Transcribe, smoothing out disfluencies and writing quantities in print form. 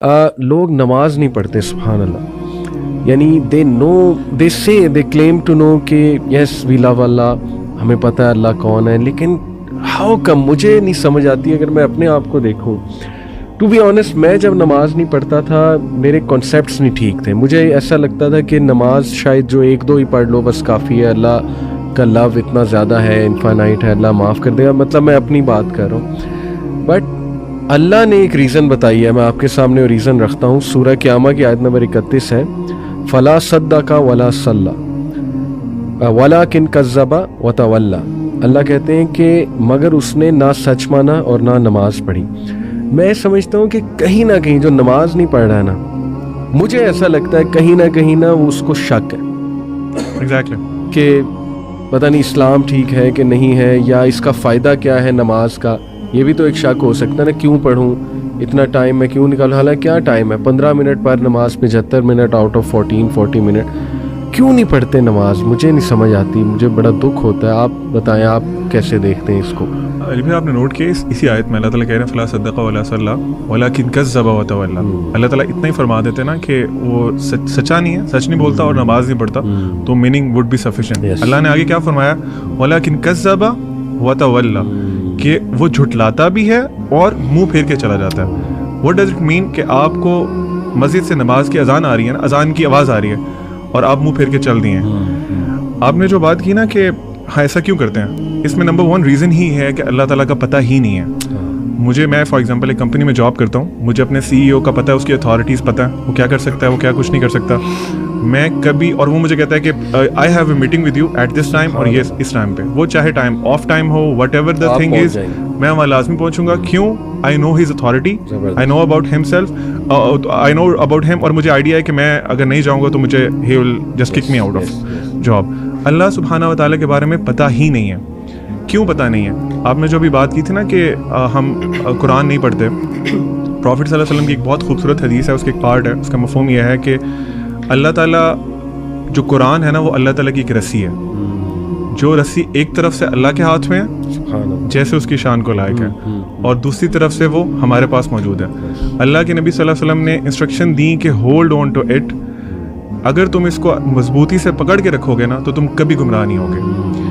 لوگ نماز نہیں پڑھتے، سبحان اللہ. یعنی دے کلیم ٹو نو کہ یس وی لو اللہ، ہمیں پتہ ہے اللہ کون ہے، لیکن ہاؤ کم مجھے نہیں سمجھ آتی. اگر میں اپنے آپ کو دیکھوں ٹو بی آنیسٹ، میں جب نماز نہیں پڑھتا تھا میرے کانسیپٹس نہیں ٹھیک تھے. مجھے ایسا لگتا تھا کہ نماز شاید جو ایک دو ہی پڑھ لو بس کافی ہے، اللہ کا لو اتنا زیادہ ہے، انفائنائٹ ہے، اللہ معاف کر دے گا. مطلب میں اپنی بات کر رہا ہوں، بٹ اللہ نے ایک ریزن بتائی ہے. میں آپ کے سامنے وہ ریزن رکھتا ہوں. سورہ قیامہ کی آیت نمبر 31 ہے، فلا صدق ولا صلی ولکن کذب وتولی. اللہ کہتے ہیں کہ مگر اس نے نہ سچ مانا اور نہ نماز پڑھی. میں سمجھتا ہوں کہ کہیں نہ کہیں جو نماز نہیں پڑھ رہا ہے نا، مجھے ایسا لگتا ہے کہیں نہ وہ اس کو شک ہے ایگزیکٹلی کہ پتہ نہیں اسلام ٹھیک ہے کہ نہیں ہے، یا اس کا فائدہ کیا ہے نماز کا. یہ بھی تو ایک شک ہو سکتا ہے نا، کیوں پڑھوں اتنا ٹائم میں کیوں نکالوں؟ حالانکہ کیا ٹائم ہے، 15 منٹ پر نماز، 75 منٹ آؤٹ آف 40 منٹ. کیوں نہیں پڑھتے نماز؟ مجھے نہیں سمجھ آتی، مجھے بڑا دکھ ہوتا ہے. آپ بتائیں آپ کیسے دیکھتے ہیں اس کو؟ علی بھائی آپ نے نوٹ کیا اسی آیت میں اللہ تعالیٰ کہہ رہے ہیں فلا صدق ولا صلی ولکن کذب وتولی. اللہ تعالیٰ اتنا ہی فرما دیتے نا کہ وہ سچا نہیں ہے، سچ نہیں بولتا اور نماز نہیں پڑھتا، تو میننگ وڈ بی سفیشینٹ. اللہ نے آگے کیا فرمایا، ولکن کذب وتولی، کہ وہ جھٹلاتا بھی ہے اور منہ پھیر کے چلا جاتا ہے. واٹ ڈز اٹ مین کہ آپ کو مسجد سے نماز کی اذان آ رہی ہے نا، اذان کی آواز آ رہی ہے اور آپ منہ پھیر کے چل دیے ہیں. آپ نے جو بات کی نا کہ ہاں ایسا کیوں کرتے ہیں، اس میں نمبر 1 ریزن ہی ہے کہ اللہ تعالیٰ کا پتہ ہی نہیں ہے. میں فار ایگزامپل ایک کمپنی میں جاب کرتا ہوں، مجھے اپنے CEO کا پتہ ہے، اس کی اتھارٹیز پتہ ہے، وہ کیا کر سکتا ہے، وہ کیا کچھ نہیں کر سکتا. میں کبھی اور وہ مجھے کہتا ہے کہ I have a meeting with you at this time, اور یہ اس ٹائم پہ، وہ چاہے ٹائم آف ٹائم ہو، whatever the thing is, میں وہاں لازمی پہنچوں گا. کیوں؟ I know his authority, I know about himself, I know about him, اور مجھے آئیڈیا ہے کہ میں اگر نہیں جاؤں گا تو مجھے he will just kick me out of job. Allah سبحانہ و تعالیٰ کے بارے میں پتہ ہی نہیں ہے. کیوں پتہ نہیں ہے؟ آپ نے جو ابھی بات کی تھی نا کہ ہم قرآن نہیں پڑھتے، پروفٹ صلی اللہ علیہ وسلم کی ایک بہت خوبصورت حدیث ہے، اس کے ایک پارٹ ہے، اس کا مفہوم یہ ہے کہ اللہ تعالیٰ جو قرآن ہے نا، وہ اللہ تعالیٰ کی ایک رسی ہے، جو رسی ایک طرف سے اللہ کے ہاتھ میں ہے جیسے اس کی شان کو لائق ہے، اور دوسری طرف سے وہ ہمارے پاس موجود ہے. اللہ کے نبی صلی اللہ علیہ وسلم نے انسٹرکشن دی کہ ہولڈ آن ٹو اٹ. اگر تم اس کو مضبوطی سے پکڑ کے رکھو گے نا تو تم کبھی گمراہ نہیں ہوگے.